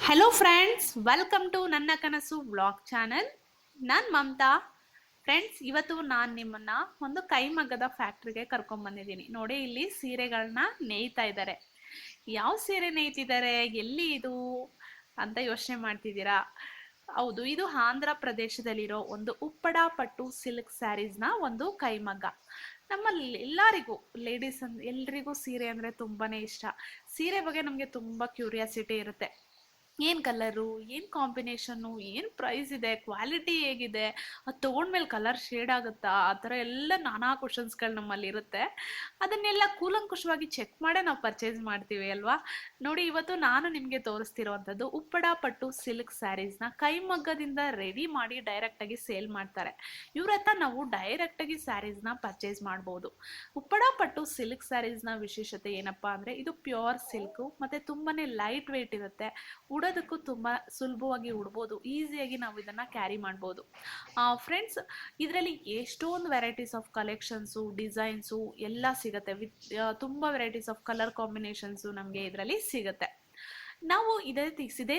Hello friends, welcome to ನನ್ನ ಕನಸು vlog channel. ನಾನು ಮಮತಾ. ಫ್ರೆಂಡ್ಸ್, ಇವತ್ತು ನಾನು ನಿಮ್ಮನ್ನ ಒಂದು ಕೈಮಗ್ಗದ ಫ್ಯಾಕ್ಟ್ರಿಗೆ ಕರ್ಕೊಂಡ್ಬಂದಿದ್ದೀನಿ. ನೋಡಿ, ಇಲ್ಲಿ ಸೀರೆಗಳನ್ನ ನೇಯ್ತಾ ಇದ್ದಾರೆ. ಯಾವ ಸೀರೆ ನೇಯ್ತಿದ್ದಾರೆ, ಎಲ್ಲಿ ಇದು ಅಂತ ಯೋಚನೆ ಮಾಡ್ತಿದ್ದೀರಾ? ಹೌದು, ಇದು ಆಂಧ್ರ ಪ್ರದೇಶದಲ್ಲಿರೋ ಒಂದು ಉಪ್ಪಡ ಪಟ್ಟು ಸಿಲ್ಕ್ ಸ್ಯಾರೀಸ್ನ ಒಂದು ಕೈಮಗ್ಗ. ನಮ್ಮಲ್ಲಿ ಎಲ್ಲರಿಗೂ ಲೇಡೀಸ್ ಎಲ್ರಿಗೂ ಸೀರೆ ಅಂದರೆ ತುಂಬಾನೇ ಇಷ್ಟ. ಸೀರೆ ಬಗ್ಗೆ ನಮಗೆ ತುಂಬ ಕ್ಯೂರಿಯಾಸಿಟಿ ಇರುತ್ತೆ. ಏನು ಕಲರು, ಏನು ಕಾಂಬಿನೇಷನ್ನು, ಏನು ಪ್ರೈಸ್ ಇದೆ, ಕ್ವಾಲಿಟಿ ಹೇಗಿದೆ, ಅದು ತೊಗೊಂಡ್ಮೇಲೆ ಕಲರ್ ಶೇಡ್ ಆಗುತ್ತಾ, ಆ ಥರ ಎಲ್ಲ ನಾನಾ ಕ್ವಶನ್ಸ್ಗಳು ನಮ್ಮಲ್ಲಿ ಇರುತ್ತೆ. ಅದನ್ನೆಲ್ಲ ಕೂಲಂಕುಷವಾಗಿ ಚೆಕ್ ಮಾಡೇ ನಾವು ಪರ್ಚೇಸ್ ಮಾಡ್ತೀವಿ ಅಲ್ವಾ. ನೋಡಿ, ಇವತ್ತು ನಾನು ನಿಮಗೆ ತೋರಿಸ್ತಿರೋವಂಥದ್ದು ಉಪ್ಪಡ ಪಟ್ಟು ಸಿಲ್ಕ್ ಸ್ಯಾರೀಸ್ನ ಕೈಮಗ್ಗದಿಂದ ರೆಡಿ ಮಾಡಿ ಡೈರೆಕ್ಟಾಗಿ ಸೇಲ್ ಮಾಡ್ತಾರೆ. ಇವ್ರ ಹತ್ರ ನಾವು ಡೈರೆಕ್ಟಾಗಿ ಸ್ಯಾರೀಸ್ನ ಪರ್ಚೇಸ್ ಮಾಡ್ಬೋದು. ಉಪ್ಪಡ ಪಟ್ಟು ಸಿಲ್ಕ್ ಸ್ಯಾರೀಸ್ನ ವಿಶೇಷತೆ ಏನಪ್ಪ ಅಂದರೆ, ಇದು ಪ್ಯೂರ್ ಸಿಲ್ಕು ಮತ್ತು ತುಂಬಾ ಲೈಟ್ ವೆಯ್ಟ್ ಇರುತ್ತೆ. ಉಡೋದಕ್ಕೂ ತುಂಬ ಸುಲಭವಾಗಿ ಉಡ್ಬೋದು, ಈಸಿಯಾಗಿ ನಾವು ಇದನ್ನು ಕ್ಯಾರಿ ಮಾಡ್ಬೋದು. ಫ್ರೆಂಡ್ಸ್, ಇದರಲ್ಲಿ ಎಷ್ಟೊಂದು ವೆರೈಟೀಸ್ ಆಫ್ ಕಲೆಕ್ಷನ್ಸು, ಡಿಸೈನ್ಸು ಎಲ್ಲ ಸಿಗುತ್ತೆ. ತುಂಬ ವೆರೈಟೀಸ್ ಆಫ್ ಕಲರ್ ಕಾಂಬಿನೇಷನ್ಸು ನಮಗೆ ಇದರಲ್ಲಿ ಸಿಗುತ್ತೆ. ನಾವು ಇದೇ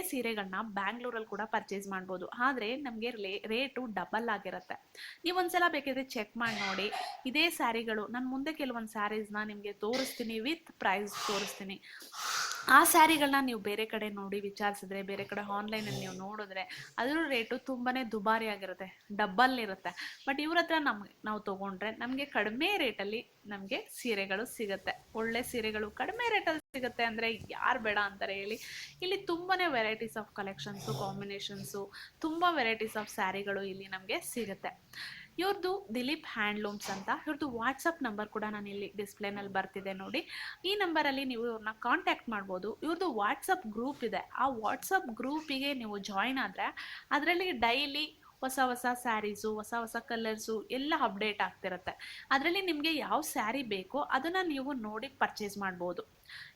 ಸೀರೆಗಳನ್ನ ಬ್ಯಾಂಗ್ಳೂರಲ್ಲಿ ಕೂಡ ಪರ್ಚೇಸ್ ಮಾಡ್ಬೋದು, ಆದರೆ ನಮಗೆ ರೇಟು ಡಬಲ್ ಆಗಿರುತ್ತೆ. ನೀವು ಒಂದ್ಸಲ ಬೇಕಿದ್ರೆ ಚೆಕ್ ಮಾಡಿ ನೋಡಿ. ಇದೇ ಸ್ಯಾರಿಗಳು ನಾನು ಮುಂದೆ ಕೆಲವೊಂದು ಸ್ಯಾರೀಸ್ನ ನಿಮಗೆ ತೋರಿಸ್ತೀನಿ, ವಿತ್ ಪ್ರೈಸ್ ತೋರಿಸ್ತೀನಿ. ಆ ಸ್ಯಾರಿಗಳನ್ನ ನೀವು ಬೇರೆ ಕಡೆ ನೋಡಿ ವಿಚಾರಿಸಿದ್ರೆ, ಬೇರೆ ಕಡೆ ಆನ್ಲೈನಲ್ಲಿ ನೀವು ನೋಡಿದ್ರೆ ಅದರ ರೇಟು ತುಂಬಾ ದುಬಾರಿ ಆಗಿರುತ್ತೆ, ಡಬ್ಬಲ್ ಇರುತ್ತೆ. ಬಟ್ ಇವ್ರ ಹತ್ರ ನಾವು ತೊಗೊಂಡ್ರೆ ನಮಗೆ ಕಡಿಮೆ ರೇಟಲ್ಲಿ ನಮಗೆ ಸೀರೆಗಳು ಸಿಗುತ್ತೆ. ಒಳ್ಳೆ ಸೀರೆಗಳು ಕಡಿಮೆ ರೇಟಲ್ಲಿ ಸಿಗುತ್ತೆ ಅಂದರೆ ಯಾರು ಬೇಡ ಅಂತಾರೆ ಹೇಳಿ. ಇಲ್ಲಿ ತುಂಬಾ ವೆರೈಟೀಸ್ ಆಫ್ ಕಲೆಕ್ಷನ್ಸು, ಕಾಂಬಿನೇಷನ್ಸು, ತುಂಬ ವೆರೈಟೀಸ್ ಆಫ್ ಸ್ಯಾರಿಗಳು ಇಲ್ಲಿ ನಮಗೆ ಸಿಗುತ್ತೆ. ಇವ್ರದ್ದು ದಿಲೀಪ್ ಹ್ಯಾಂಡ್ಲೂಮ್ಸ್ ಅಂತ, ಇವ್ರದ್ದು ವಾಟ್ಸಪ್ ನಂಬರ್ ಕೂಡ ನಾನು ಇಲ್ಲಿ ಡಿಸ್ಪ್ಲೇನಲ್ಲಿ ಬರ್ತಿದೆ ನೋಡಿ. ಈ ನಂಬರಲ್ಲಿ ನೀವು ಇವ್ರನ್ನ ಕಾಂಟ್ಯಾಕ್ಟ್ ಮಾಡ್ಬೋದು. ಇವ್ರದ್ದು ವಾಟ್ಸಪ್ ಗ್ರೂಪ್ ಇದೆ. ಆ ವಾಟ್ಸಪ್ ಗ್ರೂಪಿಗೆ ನೀವು ಜಾಯ್ನ್ ಆದರೆ ಅದರಲ್ಲಿ ಡೈಲಿ ಹೊಸ ಹೊಸ ಸ್ಯಾರೀಸು, ಹೊಸ ಹೊಸ ಕಲರ್ಸು ಎಲ್ಲ ಅಪ್ಡೇಟ್ ಆಗ್ತಿರುತ್ತೆ. ಅದರಲ್ಲಿ ನಿಮಗೆ ಯಾವ ಸ್ಯಾರಿ ಬೇಕೋ ಅದನ್ನು ನೀವು ನೋಡಿ ಪರ್ಚೇಸ್ ಮಾಡ್ಬೋದು.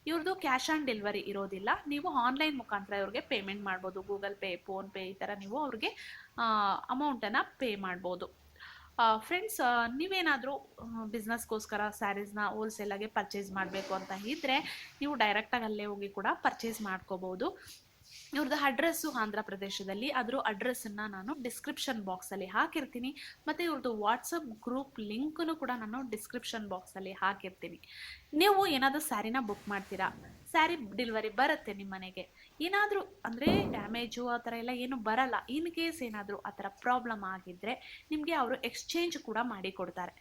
ಇವ್ರದ್ದು ಕ್ಯಾಶ್ ಆನ್ ಡೆಲಿವರಿ ಇರೋದಿಲ್ಲ. ನೀವು ಆನ್ಲೈನ್ ಮುಖಾಂತರ ಇವ್ರಿಗೆ ಪೇಮೆಂಟ್ ಮಾಡ್ಬೋದು. ಗೂಗಲ್ ಪೇ, ಫೋನ್ಪೇ ಈ ಥರ ನೀವು ಅವ್ರಿಗೆ ಅಮೌಂಟನ್ನು ಪೇ ಮಾಡ್ಬೋದು. ಫ್ರೆಂಡ್ಸ್, ನೀವೇನಾದರೂ ಬಿಸ್ನೆಸ್ಗೋಸ್ಕರ ಸ್ಯಾರೀಸ್ನ ಹೋಲ್ಸೇಲಾಗೆ ಪರ್ಚೇಸ್ ಮಾಡಬೇಕು ಅಂತ ಇದ್ದರೆ ನೀವು ಡೈರೆಕ್ಟಾಗಿ ಅಲ್ಲೇ ಹೋಗಿ ಕೂಡ ಪರ್ಚೇಸ್ ಮಾಡ್ಕೋಬೋದು. ಇವ್ರದ್ದು ಅಡ್ರೆಸ್ಸು ಆಂಧ್ರ ಪ್ರದೇಶದಲ್ಲಿ. ಅದರ ಅಡ್ರೆಸ್ಸನ್ನು ನಾನು ಡಿಸ್ಕ್ರಿಪ್ಷನ್ ಬಾಕ್ಸಲ್ಲಿ ಹಾಕಿರ್ತೀನಿ, ಮತ್ತು ಇವ್ರದ್ದು ವಾಟ್ಸಪ್ ಗ್ರೂಪ್ ಲಿಂಕನ್ನು ಕೂಡ ನಾನು ಡಿಸ್ಕ್ರಿಪ್ಷನ್ ಬಾಕ್ಸಲ್ಲಿ ಹಾಕಿರ್ತೀನಿ. ನೀವು ಏನಾದರೂ ಸ್ಯಾರಿನ ಬುಕ್ ಮಾಡ್ತೀರಾ, ಸ್ಯಾರಿ ಡೆಲಿವರಿ ಬರುತ್ತೆ ನಿಮ್ಮ ಮನೆಗೆ. ಏನಾದರೂ ಅಂದರೆ ಡ್ಯಾಮೇಜು ಆ ಥರ ಎಲ್ಲ ಏನು ಬರಲ್ಲ. ಇನ್ ಕೇಸ್ ಏನಾದರೂ ಆ ಥರ ಪ್ರಾಬ್ಲಮ್ ಆಗಿದ್ದರೆ ನಿಮಗೆ ಅವರು ಎಕ್ಸ್ಚೇಂಜ್ ಕೂಡ ಮಾಡಿ ಕೊಡ್ತಾರೆ.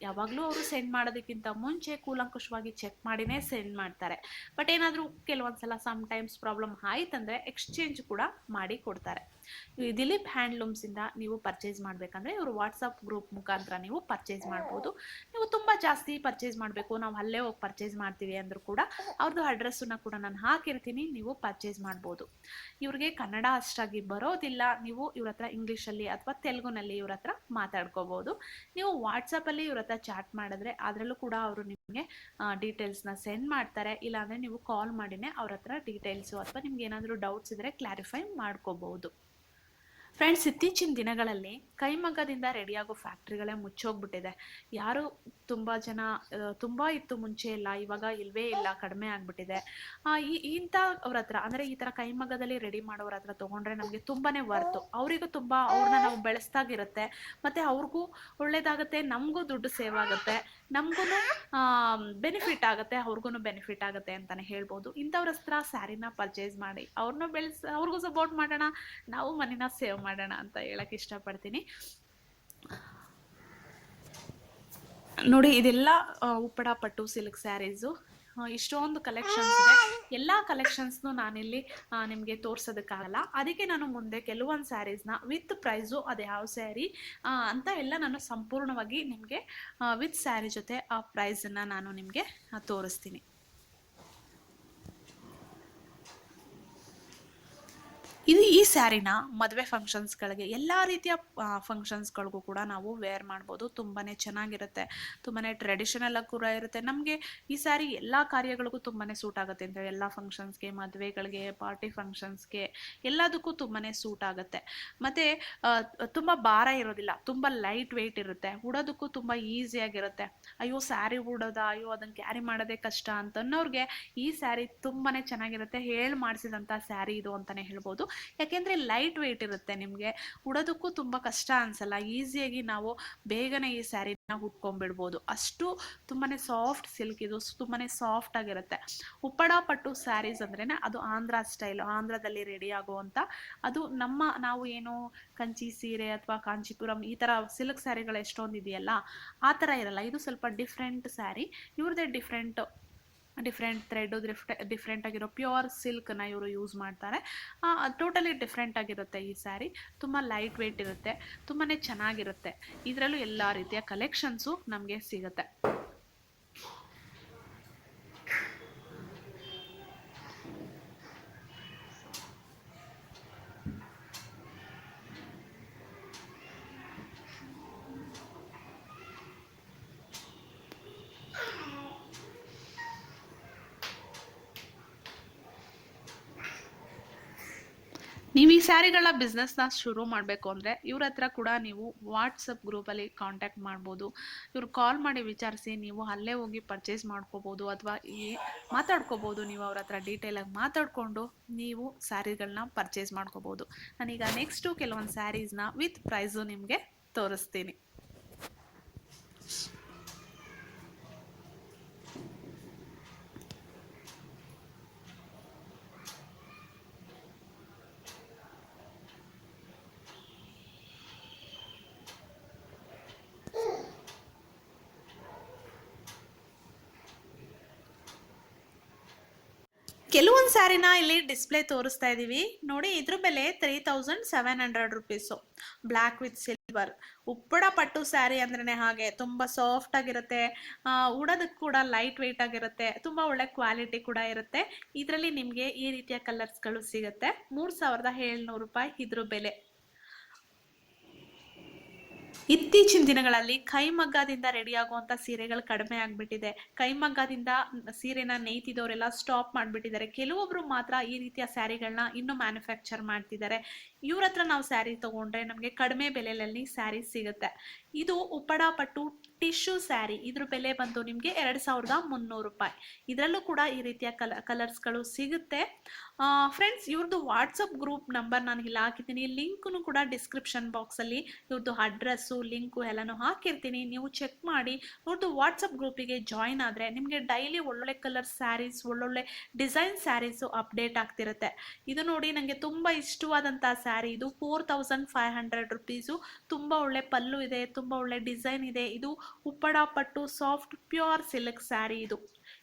ಯಾವಾಗಲೂ ಅವರು ಸೆಂಡ್ ಮಾಡೋದಕ್ಕಿಂತ ಮುಂಚೆ ಕೂಲಂಕುಷವಾಗಿ ಚೆಕ್ ಮಾಡಿನೇ ಸೆಂಡ್ ಮಾಡ್ತಾರೆ. ಬಟ್ ಏನಾದರೂ ಕೆಲವೊಂದು ಸಲ ಸಮ್ಟೈಮ್ಸ್ ಪ್ರಾಬ್ಲಮ್ ಆಯ್ತಂದರೆ ಎಕ್ಸ್ಚೇಂಜ್ ಕೂಡ ಮಾಡಿ ಕೊಡ್ತಾರೆ. ದಿಲೀಪ್ ಹ್ಯಾಂಡ್ಲೂಮ್ಸಿಂದ ನೀವು ಪರ್ಚೇಸ್ ಮಾಡಬೇಕಂದ್ರೆ ಇವರು ವಾಟ್ಸಪ್ ಗ್ರೂಪ್ ಮುಖಾಂತರ ನೀವು ಪರ್ಚೇಸ್ ಮಾಡ್ಬೋದು. ನೀವು ತುಂಬ ಜಾಸ್ತಿ ಪರ್ಚೇಸ್ ಮಾಡಬೇಕು, ನಾವು ಅಲ್ಲೇ ಹೋಗಿ ಪರ್ಚೇಸ್ ಮಾಡ್ತೀವಿ ಅಂದರೂ ಕೂಡ ಅವ್ರದ್ದು ಅಡ್ರೆಸ್ಸನ್ನು ಕೂಡ ನಾನು ಹಾಕಿರ್ತೀನಿ, ನೀವು ಪರ್ಚೇಸ್ ಮಾಡ್ಬೋದು. ಇವ್ರಿಗೆ ಕನ್ನಡ ಅಷ್ಟಾಗಿ ಬರೋದಿಲ್ಲ. ನೀವು ಇವ್ರ ಹತ್ರ ಇಂಗ್ಲೀಷಲ್ಲಿ ಅಥವಾ ತೆಲುಗುನಲ್ಲಿ ಇವ್ರ ಹತ್ರ ಮಾತಾಡ್ಕೋಬೋದು. ನೀವು ವಾಟ್ಸಪ್ಪಲ್ಲಿ ಇವ್ರ ಹತ್ರ ಚಾಟ್ ಮಾಡಿದ್ರೆ ಅದರಲ್ಲೂ ಕೂಡ ಅವರು ನಿಮಗೆ ಡೀಟೇಲ್ಸ್ನ ಸೆಂಡ್ ಮಾಡ್ತಾರೆ. ಇಲ್ಲಾಂದರೆ ನೀವು ಕಾಲ್ ಮಾಡಿನೇ ಅವ್ರ ಹತ್ರ ಡೀಟೇಲ್ಸು ಅಥವಾ ನಿಮ್ಗೆ ಏನಾದರೂ ಡೌಟ್ಸ್ ಇದ್ದರೆ ಕ್ಲಾರಿಫೈ ಮಾಡ್ಕೋಬೋದು. ಫ್ರೆಂಡ್ಸ್, ಇತ್ತೀಚಿನ ದಿನಗಳಲ್ಲಿ ಕೈಮಗ್ಗದಿಂದ ರೆಡಿಯಾಗೋ ಫ್ಯಾಕ್ಟ್ರಿಗಳೇ ಮುಚ್ಚೋಗ್ಬಿಟ್ಟಿದೆ. ಯಾರು ತುಂಬ ಜನ ತುಂಬ ಇತ್ತು ಮುಂಚೆ ಎಲ್ಲ, ಇವಾಗ ಇಲ್ಲವೇ ಇಲ್ಲ, ಕಡಿಮೆ ಆಗಿಬಿಟ್ಟಿದೆ. ಅವ್ರ ಹತ್ರ ಅಂದರೆ ಈ ಥರ ಕೈಮಗ್ಗದಲ್ಲಿ ರೆಡಿ ಮಾಡೋರ ಹತ್ರ ತೊಗೊಂಡ್ರೆ ನಮಗೆ ತುಂಬಾ ವರ್ತು. ಅವರಿಗೂ ತುಂಬ ಅವ್ರನ್ನ ನಾವು ಬೆಳೆಸ್ದಾಗಿರುತ್ತೆ, ಮತ್ತು ಅವ್ರಿಗೂ ಒಳ್ಳೇದಾಗುತ್ತೆ, ನಮಗೂ ದುಡ್ಡು ಸೇವ್ ಆಗುತ್ತೆ, ನಮಗೂ ಬೆನಿಫಿಟ್ ಆಗುತ್ತೆ, ಅವ್ರಿಗೂ ಬೆನಿಫಿಟ್ ಆಗುತ್ತೆ ಅಂತಲೇ ಹೇಳ್ಬೋದು. ಇಂಥವ್ರ ಹತ್ರ ಸ್ಯಾರಿನ ಪರ್ಚೇಸ್ ಮಾಡಿ ಅವ್ರಿಗೂ ಸಪೋರ್ಟ್ ಮಾಡೋಣ, ನಾವು ಮನಿನ ಸೇವ್ ಮಾಡೋಣ ಅಂತ ಹೇಳಕ್ಕೆ ಇಷ್ಟಪಡ್ತೀನಿ. ನೋಡಿ, ಇದೆಲ್ಲ ಉಪ್ಪಡ ಪಟ್ಟು ಸಿಲ್ಕ್ ಸ್ಯಾರೀಸು. ಇಷ್ಟೊಂದು ಕಲೆಕ್ಷನ್ಸ್ ಇದೆ. ಎಲ್ಲ ಕಲೆಕ್ಷನ್ಸ್ನು ನಾನಿಲ್ಲಿ ನಿಮಗೆ ತೋರ್ಸೋದಕ್ಕಾಗಲ್ಲ. ಅದಕ್ಕೆ ನಾನು ಮುಂದೆ ಕೆಲವೊಂದು ಸ್ಯಾರೀಸ್ನ ವಿತ್ ಪ್ರೈಸು, ಅದು ಯಾವ ಸ್ಯಾರಿ ಅಂತ ಎಲ್ಲ ನಾನು ಸಂಪೂರ್ಣವಾಗಿ ನಿಮಗೆ ವಿತ್ ಸ್ಯಾರಿ ಜೊತೆ ಆ ಪ್ರೈಸನ್ನು ನಾನು ನಿಮಗೆ ತೋರಿಸ್ತೀನಿ. ಈ ಸ್ಯಾರಿನ ಮದುವೆ ಫಂಕ್ಷನ್ಸ್ಗಳಿಗೆ ಎಲ್ಲ ರೀತಿಯ ಫಂಕ್ಷನ್ಸ್ಗಳಿಗೂ ಕೂಡ ನಾವು ವೇರ್ ಮಾಡ್ಬೋದು. ತುಂಬಾ ಚೆನ್ನಾಗಿರುತ್ತೆ, ತುಂಬಾ ಟ್ರೆಡಿಷನಲ್ ಆಗಿ ಕೂಡ ಇರುತ್ತೆ. ನಮಗೆ ಈ ಸ್ಯಾರಿ ಎಲ್ಲ ಕಾರ್ಯಗಳಿಗೂ ತುಂಬಾ ಸೂಟ್ ಆಗುತ್ತೆ ಅಂದರೆ ಎಲ್ಲ ಫಂಕ್ಷನ್ಸ್ಗೆ, ಮದುವೆಗಳಿಗೆ, ಪಾರ್ಟಿ ಫಂಕ್ಷನ್ಸ್ಗೆ ಎಲ್ಲದಕ್ಕೂ ತುಂಬಾ ಸೂಟ್ ಆಗುತ್ತೆ. ಮತ್ತು ತುಂಬ ಭಾರ ಇರೋದಿಲ್ಲ, ತುಂಬ ಲೈಟ್ ವೆಯ್ಟ್ ಇರುತ್ತೆ, ಉಡೋದಕ್ಕೂ ತುಂಬ ಈಸಿಯಾಗಿರುತ್ತೆ. ಅಯ್ಯೋ ಸ್ಯಾರಿ ಉಡೋದಾ, ಅಯ್ಯೋ ಅದನ್ನು ಕ್ಯಾರಿ ಮಾಡೋದೇ ಕಷ್ಟ ಅಂತನ್ನೋರಿಗೆ ಈ ಸ್ಯಾರಿ ತುಂಬಾ ಚೆನ್ನಾಗಿರುತ್ತೆ. ಹೇಳಿ ಮಾಡಿಸಿದಂಥ ಸ್ಯಾರಿ ಇದು ಅಂತಲೇ ಹೇಳ್ಬೋದು. ಯಾಕೆಂದರೆ ಲೈಟ್ ವೆಯ್ಟ್ ಇರುತ್ತೆ, ನಿಮಗೆ ಉಡೋದಕ್ಕೂ ತುಂಬ ಕಷ್ಟ ಅನಿಸಲ್ಲ, ಈಸಿಯಾಗಿ ನಾವು ಬೇಗನೆ ಈ ಸ್ಯಾರಿನ ಉಟ್ಕೊಂಡ್ಬಿಡ್ಬೋದು. ಅಷ್ಟು ತುಂಬಾ ಸಾಫ್ಟ್ ಸಿಲ್ಕ್ ಇದು, ತುಂಬಾ ಸಾಫ್ಟ್ ಆಗಿರುತ್ತೆ. ಉಪ್ಪಡ ಪಟ್ಟು ಸ್ಯಾರೀಸ್ ಅಂದ್ರೇ ಅದು ಆಂಧ್ರ ಸ್ಟೈಲ್, ಆಂಧ್ರದಲ್ಲಿ ರೆಡಿ ಆಗುವಂಥ ಅದು. ನಾವು ಏನು ಕಂಚಿ ಸೀರೆ ಅಥವಾ ಕಾಂಚೀಪುರಂ ಈ ಥರ ಸಿಲ್ಕ್ ಸ್ಯಾರಿಗಳು ಎಷ್ಟೊಂದು ಇದೆಯಲ್ಲ, ಆ ಥರ ಇರಲ್ಲ. ಇದು ಸ್ವಲ್ಪ ಡಿಫ್ರೆಂಟ್ ಸ್ಯಾರಿ, ಇವ್ರದ್ದೇ ಡಿಫ್ರೆಂಟ್ ಥ್ರೆಡ್, ಡಿಫ್ರೆಂಟ್ ಆಗಿರೋ ಪ್ಯೂರ್ ಸಿಲ್ಕ್ನ ಇವರು ಯೂಸ್ ಮಾಡ್ತಾರೆ. ಟೋಟಲಿ ಡಿಫ್ರೆಂಟ್ ಆಗಿರುತ್ತೆ ಈ ಸ್ಯಾರಿ. ತುಂಬ ಲೈಟ್ ವೆಯ್ಟ್ ಇರುತ್ತೆ, ತುಂಬಾ ಚೆನ್ನಾಗಿರುತ್ತೆ. ಇದರಲ್ಲೂ ಎಲ್ಲ ರೀತಿಯ ಕಲೆಕ್ಷನ್ಸು ನಮಗೆ ಸಿಗುತ್ತೆ. ನೀವು ಈ ಸ್ಯಾರಿಗಳ ಬಿಸ್ನೆಸ್ನ ಶುರು ಮಾಡಬೇಕು ಅಂದರೆ ಇವ್ರ ಹತ್ರ ಕೂಡ ನೀವು ವಾಟ್ಸಪ್ ಗ್ರೂಪಲ್ಲಿ ಕಾಂಟ್ಯಾಕ್ಟ್ ಮಾಡ್ಬೋದು. ಇವ್ರು ಕಾಲ್ ಮಾಡಿ ವಿಚಾರಿಸಿ ನೀವು ಅಲ್ಲೇ ಹೋಗಿ ಪರ್ಚೇಸ್ ಮಾಡ್ಕೋಬೋದು, ಅಥವಾ ಮಾತಾಡ್ಕೋಬೋದು. ನೀವು ಅವ್ರ ಹತ್ರ ಡೀಟೇಲಾಗಿ ಮಾತಾಡಿಕೊಂಡು ನೀವು ಸ್ಯಾರಿಗಳನ್ನ ಪರ್ಚೇಸ್ ಮಾಡ್ಕೋಬೋದು. ನಾನೀಗ ನೆಕ್ಸ್ಟು ಕೆಲವೊಂದು ಸ್ಯಾರೀಸ್ನ ವಿತ್ ಪ್ರೈಸು ನಿಮಗೆ ತೋರಿಸ್ತೀನಿ. ಕೆಲವೊಂದು ಸ್ಯಾರಿನ ಇಲ್ಲಿ ಡಿಸ್ಪ್ಲೇ ತೋರಿಸ್ತಾ ಇದ್ದೀವಿ ನೋಡಿ. ಇದ್ರ ಬೆಲೆ 3700 ರುಪೀಸು, ಬ್ಲ್ಯಾಕ್ ವಿತ್ ಸಿಲ್ವರ್. ಉಪ್ಪಡ ಪಟ್ಟು ಸ್ಯಾರಿ ಅಂದ್ರೆ ಹಾಗೆ ತುಂಬ ಸಾಫ್ಟ್ ಆಗಿರುತ್ತೆ, ಉಡೋದಕ್ಕೆ ಕೂಡ ಲೈಟ್ ವೆಯ್ಟ್ ಆಗಿರುತ್ತೆ, ತುಂಬ ಒಳ್ಳೆ ಕ್ವಾಲಿಟಿ ಕೂಡ ಇರುತ್ತೆ. ಇದರಲ್ಲಿ ನಿಮಗೆ ಈ ರೀತಿಯ ಕಲರ್ಸ್ಗಳು ಸಿಗುತ್ತೆ. 3700 ರೂಪಾಯಿ ಇದ್ರ ಬೆಲೆ. ಇತ್ತೀಚಿನ ದಿನಗಳಲ್ಲಿ ಕೈಮಗ್ಗದಿಂದ ರೆಡಿ ಆಗುವಂಥ ಸೀರೆಗಳು ಕಡಿಮೆ ಆಗಿಬಿಟ್ಟಿದೆ. ಕೈಮಗ್ಗದಿಂದ ಸೀರೆನ ನೇಯ್ತಿದವರೆಲ್ಲ ಸ್ಟಾಪ್ ಮಾಡಿಬಿಟ್ಟಿದ್ದಾರೆ. ಕೆಲವೊಬ್ರು ಮಾತ್ರ ಈ ರೀತಿಯ ಸ್ಯಾರಿಗಳನ್ನ ಇನ್ನೂ ಮ್ಯಾನುಫ್ಯಾಕ್ಚರ್ ಮಾಡ್ತಿದ್ದಾರೆ. ಇವ್ರ ಹತ್ರ ನಾವು ಸ್ಯಾರಿ ತೊಗೊಂಡ್ರೆ ನಮಗೆ ಕಡಿಮೆ ಬೆಲೆಯಲ್ಲಿ ಸ್ಯಾರಿ ಸಿಗುತ್ತೆ. ಇದು ಉಪ್ಪಡ ಪಟ್ಟು ಟಿಶ್ಯೂ ಸ್ಯಾರಿ. ಇದ್ರ ಬೆಲೆ ಬಂದು ನಿಮಗೆ 2300 ರೂಪಾಯಿ. ಇದರಲ್ಲೂ ಕೂಡ ಈ ರೀತಿಯ ಕಲರ್ಸ್ಗಳು ಸಿಗುತ್ತೆ. ಫ್ರೆಂಡ್ಸ್, ಇವ್ರದ್ದು ವಾಟ್ಸಪ್ ಗ್ರೂಪ್ ನಂಬರ್ ನಾನು ಇಲ್ಲಿ ಹಾಕಿದ್ದೀನಿ. ಲಿಂಕ್ನು ಕೂಡ ಡಿಸ್ಕ್ರಿಪ್ಷನ್ ಬಾಕ್ಸಲ್ಲಿ ಇವ್ರದ್ದು ಅಡ್ರೆಸ್ಸು, ಲಿಂಕು ಎಲ್ಲನೂ ಹಾಕಿರ್ತೀನಿ. ನೀವು ಚೆಕ್ ಮಾಡಿ ಇವ್ರದ್ದು ವಾಟ್ಸಪ್ ಗ್ರೂಪಿಗೆ ಜಾಯಿನ್ ಆದರೆ ನಿಮಗೆ ಡೈಲಿ ಒಳ್ಳೊಳ್ಳೆ ಕಲರ್ ಸ್ಯಾರೀಸ್, ಒಳ್ಳೊಳ್ಳೆ ಡಿಸೈನ್ ಸ್ಯಾರೀಸು ಅಪ್ಡೇಟ್ ಆಗ್ತಿರುತ್ತೆ. ಇದು ನೋಡಿ, ನನಗೆ ತುಂಬ ಇಷ್ಟವಾದಂಥ ಸ್ಯಾರಿ ಇದು. 4500 ರುಪೀಸು. ತುಂಬ ಒಳ್ಳೆ ಪಲ್ಲು ಇದೆ, ತುಂಬ ಒಳ್ಳೆ ಡಿಸೈನ್ ಇದೆ. ಇದು ಉಪ್ಪಡ ಪಟ್ಟು ಸಾಫ್ಟ್ ಪ್ಯೂರ್ ಸಿಲ್ಕ್ ಸ್ಯಾರಿ ಇದು.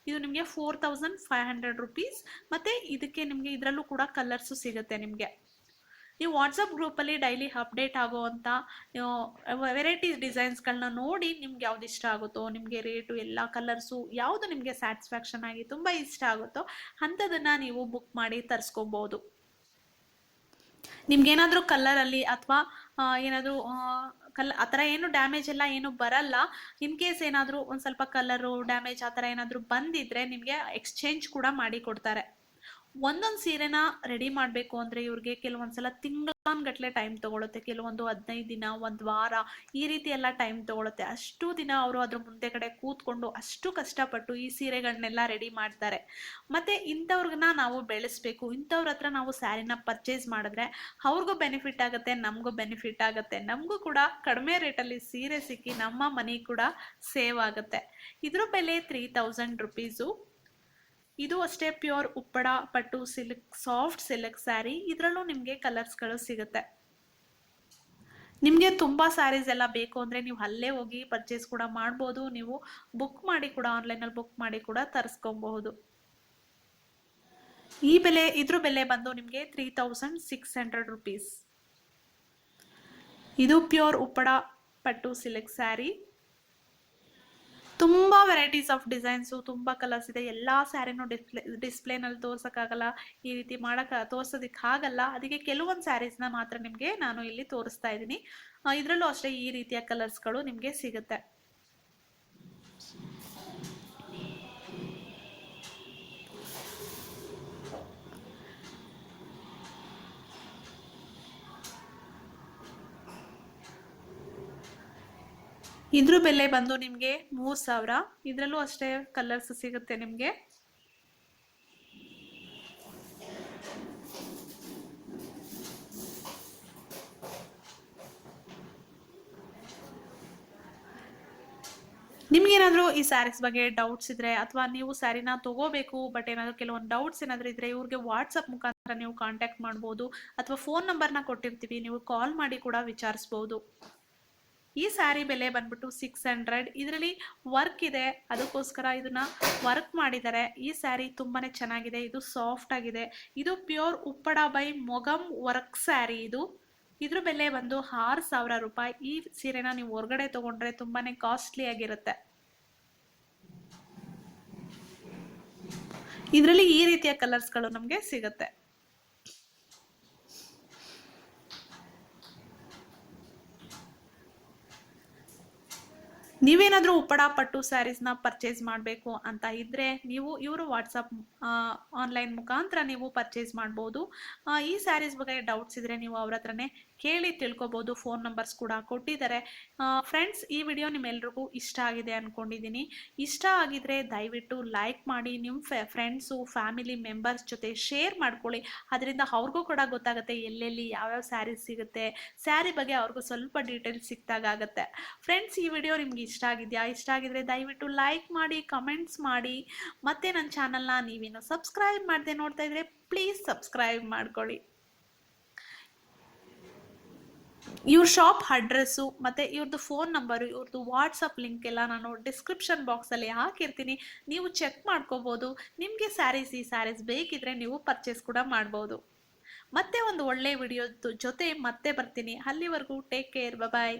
ಇದು ನಿಮಗೆ 4500 ರುಪೀಸ್. ಮತ್ತು ಇದಕ್ಕೆ ನಿಮಗೆ ಇದರಲ್ಲೂ ಕೂಡ ಕಲರ್ಸು ಸಿಗುತ್ತೆ. ನಿಮಗೆ ನೀವು ವಾಟ್ಸಪ್ ಗ್ರೂಪಲ್ಲಿ ಡೈಲಿ ಅಪ್ಡೇಟ್ ಆಗೋವಂಥ ವೆರೈಟೀಸ್ ಡಿಸೈನ್ಸ್ಗಳನ್ನ ನೋಡಿ ನಿಮ್ಗೆ ಯಾವ್ದು ಇಷ್ಟ ಆಗುತ್ತೋ, ನಿಮಗೆ ರೇಟು ಎಲ್ಲ ಕಲರ್ಸು ಯಾವುದು ನಿಮಗೆ ಸ್ಯಾಟಿಸ್ಫ್ಯಾಕ್ಷನ್ ಆಗಿ ತುಂಬ ಇಷ್ಟ ಆಗುತ್ತೋ ಅಂಥದನ್ನು ನೀವು ಬುಕ್ ಮಾಡಿ ತರಿಸ್ಕೊಬೋದು. ನಿಮ್ಗೇನಾದರೂ ಕಲ್ಲರಲ್ಲಿ ಅಥವಾ ಏನಾದರೂ ಆ ಥರ ಏನು ಡ್ಯಾಮೇಜ್ ಎಲ್ಲ ಏನು ಬರಲ್ಲ. ಇನ್ ಕೇಸ್ ಏನಾದರೂ ಒಂದು ಸ್ವಲ್ಪ ಕಲರು ಡ್ಯಾಮೇಜ್ ಆ ಥರ ಏನಾದರೂ ಬಂದಿದ್ರೆ ನಿಮಗೆ ಎಕ್ಸ್ಚೇಂಜ್ ಕೂಡ ಮಾಡಿ ಕೊಡ್ತಾರೆ. ಒಂದೊಂದು ಸೀರೆನ ರೆಡಿ ಮಾಡಬೇಕು ಅಂದರೆ ಇವ್ರಿಗೆ ಕೆಲವೊಂದ್ಸಲ ತಿಂಗಳಾನ್ಗಟ್ಲೆ ಟೈಮ್ ತೊಗೊಳುತ್ತೆ. ಕೆಲವೊಂದು 15 ದಿನ, 1 ವಾರ ಈ ರೀತಿ ಎಲ್ಲ ಟೈಮ್ ತೊಗೊಳುತ್ತೆ. ಅಷ್ಟು ದಿನ ಅವರು ಅದ್ರ ಮುಂದೆ ಕಡೆ ಕೂತ್ಕೊಂಡು ಅಷ್ಟು ಕಷ್ಟಪಟ್ಟು ಈ ಸೀರೆಗಳನ್ನೆಲ್ಲ ರೆಡಿ ಮಾಡ್ತಾರೆ. ಮತ್ತು ಇಂಥವ್ರನ್ನ ನಾವು ಬೆಳೆಸಬೇಕು. ಇಂಥವ್ರ ಹತ್ರ ನಾವು ಸ್ಯಾರಿನ ಪರ್ಚೇಸ್ ಮಾಡಿದ್ರೆ ಅವ್ರಿಗೂ ಬೆನಿಫಿಟ್ ಆಗುತ್ತೆ, ನಮಗೂ ಬೆನಿಫಿಟ್ ಆಗುತ್ತೆ. ನಮಗೂ ಕೂಡ ಕಡಿಮೆ ರೇಟಲ್ಲಿ ಸೀರೆ ಸಿಕ್ಕಿ ನಮ್ಮ ಮನಿ ಕೂಡ ಸೇವ್ ಆಗುತ್ತೆ. ಇದ್ರ ಬೆಲೆ 3000 ರುಪೀಸು. ಇದು ಅಷ್ಟೇ ಪ್ಯೂರ್ ಉಪ್ಪಡ ಪಟ್ಟು ಸಿಲ್ಕ್, ಸಾಫ್ಟ್ ಸಿಲ್ಕ್ ಸ್ಯಾರಿ. ಇದರಲ್ಲೂ ನಿಮಗೆ ಕಲರ್ಸ್ಗಳು ಸಿಗುತ್ತೆ. ನಿಮಗೆ ತುಂಬ ಸ್ಯಾರೀಸ್ ಎಲ್ಲ ಬೇಕು ಅಂದರೆ ನೀವು ಅಲ್ಲೇ ಹೋಗಿ ಪರ್ಚೇಸ್ ಕೂಡ ಮಾಡ್ಬೋದು. ನೀವು ಬುಕ್ ಮಾಡಿ ಕೂಡ ಆನ್ಲೈನಲ್ಲಿ ಬುಕ್ ಮಾಡಿ ಕೂಡ ತರಿಸ್ಕೊಬಹುದು. ಇದ್ರ ಬೆಲೆ ಬಂದು ನಿಮಗೆ 3600 ರುಪೀಸ್. ಇದು ಪ್ಯೂರ್ ಉಪ್ಪಡ ಪಟ್ಟು ಸಿಲ್ಕ್ ಸ್ಯಾರಿ. ತುಂಬ ವೆರೈಟೀಸ್ ಆಫ್ ಡಿಸೈನ್ಸು, ತುಂಬ ಕಲರ್ಸ್ ಇದೆ. ಎಲ್ಲ ಸ್ಯಾರಿನೂ ಡಿಸ್ಪ್ಲೇನಲ್ಲಿ ತೋರ್ಸೋಕ್ಕಾಗಲ್ಲ, ಈ ರೀತಿ ತೋರ್ಸೋದಕ್ಕಾಗಲ್ಲ. ಅದಕ್ಕೆ ಕೆಲವೊಂದು ಸ್ಯಾರೀಸ್ನ ಮಾತ್ರ ನಿಮಗೆ ನಾನು ಇಲ್ಲಿ ತೋರಿಸ್ತಾ ಇದ್ದೀನಿ. ಇದರಲ್ಲೂ ಅಷ್ಟೇ ಈ ರೀತಿಯ ಕಲರ್ಸ್ಗಳು ನಿಮಗೆ ಸಿಗುತ್ತೆ. ಇದ್ರ ಬೆಲೆ ಬಂದು ನಿಮಗೆ 3000. ಇದರಲ್ಲೂ ಅಷ್ಟೇ ಕಲರ್ಸ್ ಸಿಗುತ್ತೆ ನಿಮಗೆ. ನಿಮ್ಗೇನಾದರೂ ಈ ಸ್ಯಾರೀಸ್ ಬಗ್ಗೆ ಡೌಟ್ಸ್ ಇದ್ರೆ, ಅಥವಾ ನೀವು ಸ್ಯಾರಿನ ತಗೋಬೇಕು ಬಟ್ ಏನಾದರೂ ಕೆಲವೊಂದು ಡೌಟ್ಸ್ ಏನಾದರೂ ಇದ್ರೆ ಇವ್ರಿಗೆ ವಾಟ್ಸಪ್ ಮುಖಾಂತರ ನೀವು ಕಾಂಟ್ಯಾಕ್ಟ್ ಮಾಡ್ಬೋದು, ಅಥವಾ ಫೋನ್ ನಂಬರ್ನ ಕೊಟ್ಟಿರ್ತೀವಿ, ನೀವು ಕಾಲ್ ಮಾಡಿ ಕೂಡ ವಿಚಾರಿಸ್ಬೋದು. ಈ ಸ್ಯಾರಿ ಬೆಲೆ ಬಂದ್ಬಿಟ್ಟು 600. ಇದರಲ್ಲಿ ವರ್ಕ್ ಇದೆ, ಅದಕ್ಕೋಸ್ಕರ ಇದನ್ನ ವರ್ಕ್ ಮಾಡಿದ್ದಾರೆ. ಈ ಸ್ಯಾರಿ ತುಂಬಾನೇ ಚೆನ್ನಾಗಿದೆ, ಇದು ಸಾಫ್ಟ್ ಆಗಿದೆ. ಇದು ಪ್ಯೂರ್ ಉಪ್ಪಡ ಬೈ ಮೊಗಮ್ ವರ್ಕ್ ಸ್ಯಾರಿ. ಇದ್ರ ಬೆಲೆ ಬಂದು 6000 ರೂಪಾಯಿ. ಈ ಸೀರೆನ ನೀವು ಹೊರಗಡೆ ತಗೊಂಡ್ರೆ ತುಂಬಾನೇ ಕಾಸ್ಟ್ಲಿ ಆಗಿರುತ್ತೆ. ಇದರಲ್ಲಿ ಈ ರೀತಿಯ ಕಲರ್ಸ್ಗಳು ನಮಗೆ ಸಿಗುತ್ತೆ. ನೀವೇನಾದರೂ ಉಪ್ಪಡ ಪಟ್ಟು ಸ್ಯಾರೀಸ್ನ ಪರ್ಚೇಸ್ ಮಾಡಬೇಕು ಅಂತ ಇದ್ದರೆ ನೀವು ಇವರು ವಾಟ್ಸಪ್ ಆನ್ಲೈನ್ ಮುಖಾಂತರ ನೀವು ಪರ್ಚೇಸ್ ಮಾಡ್ಬೋದು. ಈ ಸ್ಯಾರೀಸ್ ಬಗ್ಗೆ ಡೌಟ್ಸ್ ಇದ್ದರೆ ನೀವು ಅವ್ರ ಹತ್ರನೇ ಕೇಳಿ ತಿಳ್ಕೊಬೋದು. ಫೋನ್ ನಂಬರ್ಸ್ ಕೂಡ ಕೊಟ್ಟಿದ್ದಾರೆ. ಫ್ರೆಂಡ್ಸ್, ಈ ವಿಡಿಯೋ ನಿಮ್ಮೆಲ್ರಿಗೂ ಇಷ್ಟ ಆಗಿದೆ ಅಂದ್ಕೊಂಡಿದ್ದೀನಿ. ಇಷ್ಟ ಆಗಿದ್ರೆ ದಯವಿಟ್ಟು ಲೈಕ್ ಮಾಡಿ, ನಿಮ್ಮ ಫ್ರೆಂಡ್ಸು ಫ್ಯಾಮಿಲಿ ಮೆಂಬರ್ಸ್ ಜೊತೆ ಶೇರ್ ಮಾಡ್ಕೊಳ್ಳಿ. ಅದರಿಂದ ಅವ್ರಿಗೂ ಕೂಡ ಗೊತ್ತಾಗುತ್ತೆ ಎಲ್ಲೆಲ್ಲಿ ಯಾವ್ಯಾವ ಸ್ಯಾರೀಸ್ ಸಿಗುತ್ತೆ, ಸ್ಯಾರಿ ಬಗ್ಗೆ ಅವ್ರಿಗೂ ಸ್ವಲ್ಪ ಡೀಟೇಲ್ಸ್ ಸಿಕ್ತಾಗುತ್ತೆ. ಫ್ರೆಂಡ್ಸ್, ಈ ವಿಡಿಯೋ ನಿಮ್ಗೆ ಇಷ್ಟ ಆಗಿದೆಯಾ? ಇಷ್ಟ ಆಗಿದ್ರೆ ದಯವಿಟ್ಟು ಲೈಕ್ ಮಾಡಿ, ಕಮೆಂಟ್ಸ್ ಮಾಡಿ. ಮತ್ತೆ ನನ್ನ ಚಾನಲ್ನ ನೀವೇನು ಸಬ್ಸ್ಕ್ರೈಬ್ ಮಾಡದೆ ನೋಡ್ತಾ ಇದ್ರೆ ಪ್ಲೀಸ್ ಸಬ್ಸ್ಕ್ರೈಬ್ ಮಾಡ್ಕೊಳ್ಳಿ. ಇವ್ರ ಶಾಪ್ ಅಡ್ರೆಸ್ಸು ಮತ್ತು ಇವ್ರದ್ದು ಫೋನ್ ನಂಬರು, ಇವ್ರದ್ದು ವಾಟ್ಸಪ್ ಲಿಂಕ್ ಎಲ್ಲ ನಾನು ಡಿಸ್ಕ್ರಿಪ್ಷನ್ ಬಾಕ್ಸಲ್ಲಿ ಹಾಕಿರ್ತೀನಿ. ನೀವು ಚೆಕ್ ಮಾಡ್ಕೋಬೋದು. ನಿಮಗೆ ಈ ಸ್ಯಾರೀಸ್ ಬೇಕಿದ್ರೆ ನೀವು ಪರ್ಚೇಸ್ ಕೂಡ ಮಾಡ್ಬೋದು. ಮತ್ತೆ ಒಂದು ಒಳ್ಳೆ ವಿಡಿಯೋದ ಜೊತೆ ಮತ್ತೆ ಬರ್ತೀನಿ. ಅಲ್ಲಿವರೆಗೂ ಟೇಕ್ ಕೇರ್, ಬಾಯ್.